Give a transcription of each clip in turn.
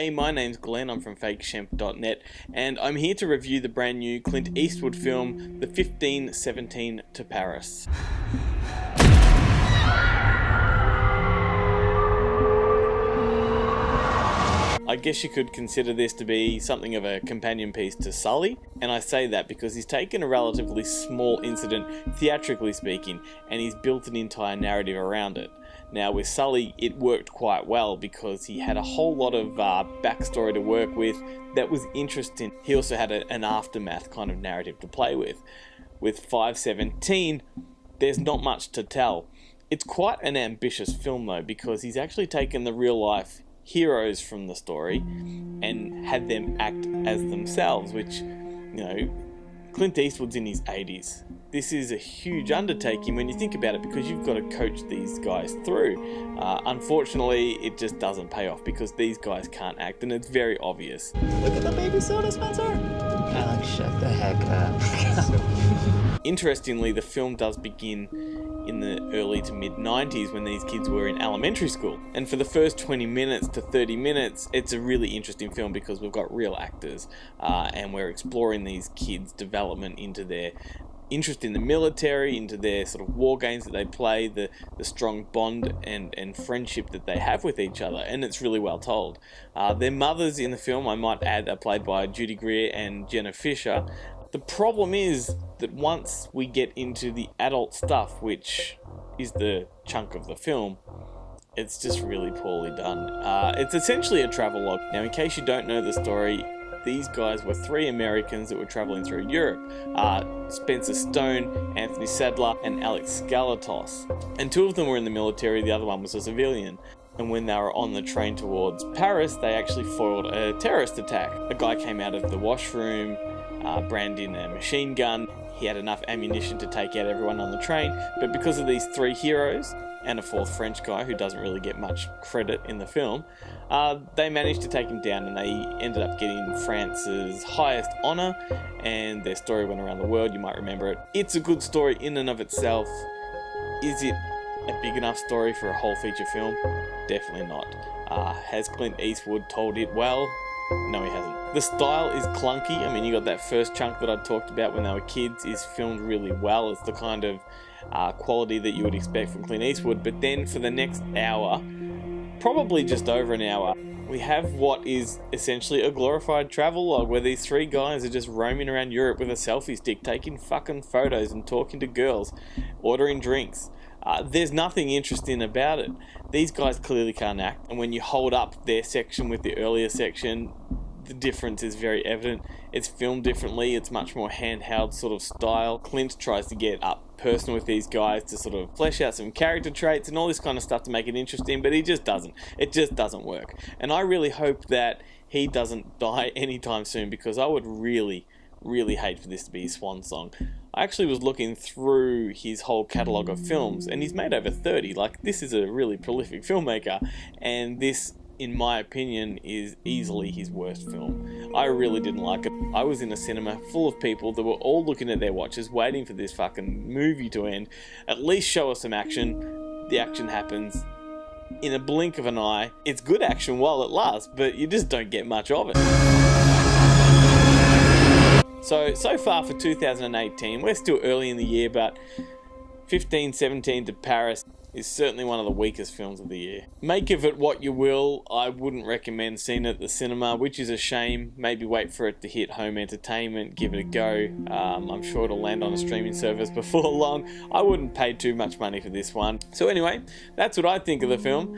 Hey, my name's Glenn, I'm from fakeshemp.net, and I'm here to review the brand new Clint Eastwood film, The 1517 to Paris. I guess you could consider this to be something of a companion piece to Sully, and I say that because he's taken a relatively small incident, theatrically speaking, and he's built an entire narrative around it. Now with Sully, it worked quite well because he had a whole lot of backstory to work with that was interesting. He also had an aftermath kind of narrative to play with. With 517, there's not much to tell. It's quite an ambitious film though, because he's actually taken the real life heroes from the story and had them act as themselves, which, you know, Clint Eastwood's in his 80s. This is a huge undertaking when you think about it, because you've got to coach these guys through. Unfortunately, it just doesn't pay off because these guys can't act, and it's very obvious. Look at the baby soda, Spencer! Alex, shut the heck up. Interestingly, the film does begin in the early to mid 90s when these kids were in elementary school, and for the first 20 minutes to 30 minutes it's a really interesting film because we've got real actors and we're exploring these kids' development into their interest in the military, into their sort of war games that they play, the strong bond and friendship that they have with each other, and it's really well told. Their mothers in the film, I might add, are played by Judy Greer and Jenna Fisher. The problem is that once we get into the adult stuff, which is the chunk of the film, it's just really poorly done. It's essentially a travelogue. Now, in case you don't know the story, these guys were three Americans that were traveling through Europe. Spencer Stone, Anthony Sadler, and Alex Skalatos. And two of them were in the military, the other one was a civilian. And when they were on the train towards Paris, they actually foiled a terrorist attack. A guy came out of the washroom, branding a machine gun. He had enough ammunition to take out everyone on the train, but because of these three heroes and a fourth French guy who doesn't really get much credit in the film, they managed to take him down, and they ended up getting France's highest honour, and their story went around the world. You might remember it. It's a good story in and of itself. Is it a big enough story for a whole feature film? Definitely not. Has Clint Eastwood told it well? No, he hasn't. The style is clunky. I mean, you got that first chunk that I talked about when they were kids is filmed really well. It's the kind of quality that you would expect from Clint Eastwood. But then for the next hour, probably just over an hour, we have what is essentially a glorified travelogue where these three guys are just roaming around Europe with a selfie stick, taking fucking photos and talking to girls, ordering drinks. There's nothing interesting about it. These guys clearly can't act, and when you hold up their section with the earlier section, the difference is very evident. It's filmed differently, it's much more handheld sort of style. Clint tries to get up personal with these guys to sort of flesh out some character traits and all this kind of stuff to make it interesting, but he just doesn't. It just doesn't work. And I really hope that he doesn't die anytime soon, because I would really hate for this to be his swan song. I actually was looking through his whole catalogue of films, and he's made over 30. Like, this is a really prolific filmmaker, and this, in my opinion, is easily his worst film. I really didn't like it. I was in a cinema full of people that were all looking at their watches, waiting for this fucking movie to end. At least show us some action. The action happens in a blink of an eye. It's good action while it lasts, but you just don't get much of it. So far for 2018, we're still early in the year, but 1517 to Paris is certainly one of the weakest films of the year. Make of it what you will. I wouldn't recommend seeing it at the cinema, which is a shame. Maybe wait for it to hit home entertainment, give it a go. I'm sure it'll land on a streaming service before long. I wouldn't pay too much money for this one. So anyway, that's what I think of the film.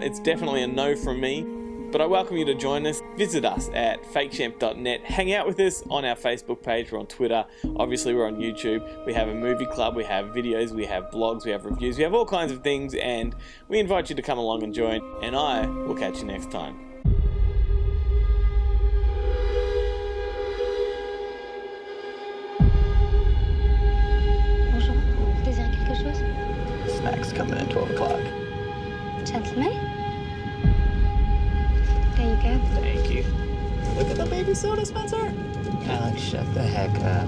It's definitely a no from me. But I welcome you to join us. Visit us at fakeshemp.net. Hang out with us on our Facebook page. We're on Twitter. Obviously, we're on YouTube. We have a movie club. We have videos. We have blogs. We have reviews. We have all kinds of things. And we invite you to come along and join. And I will catch you next time. Bonjour. Vous désirez quelque chose? Snacks coming at 12 o'clock. Gentlemen. There you go. Thank you. Look at the baby soda, Spencer! Alex, shut the heck up.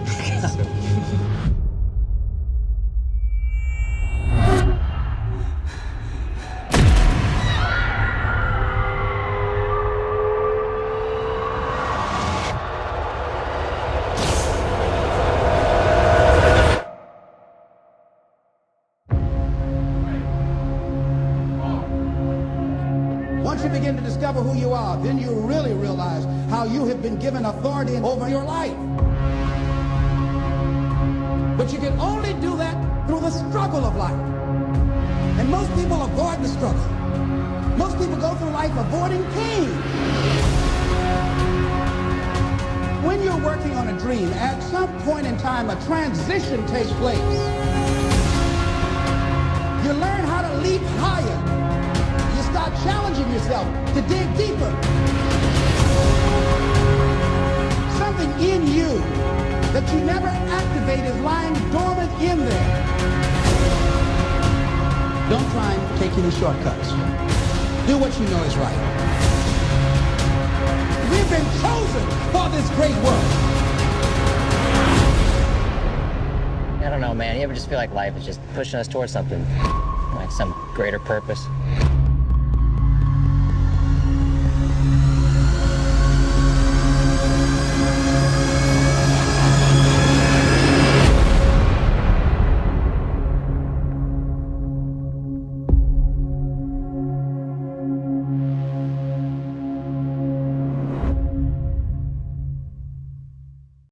once you begin to discover who you are, then you really realize how you have been given authority over your life. But you can only do that through the struggle of life. And most people avoid the struggle. Most people go through life avoiding pain. When you're working on a dream, at some point in time, a transition takes place. You learn how to leap higher. You start challenging yourself to dig deeper. Something in you that you never activate is lying dormant in there. Don't try and take any shortcuts. Do what you know is right. We've been chosen for this great work. I don't know, man. You ever just feel like life is just pushing us towards something, like some greater purpose?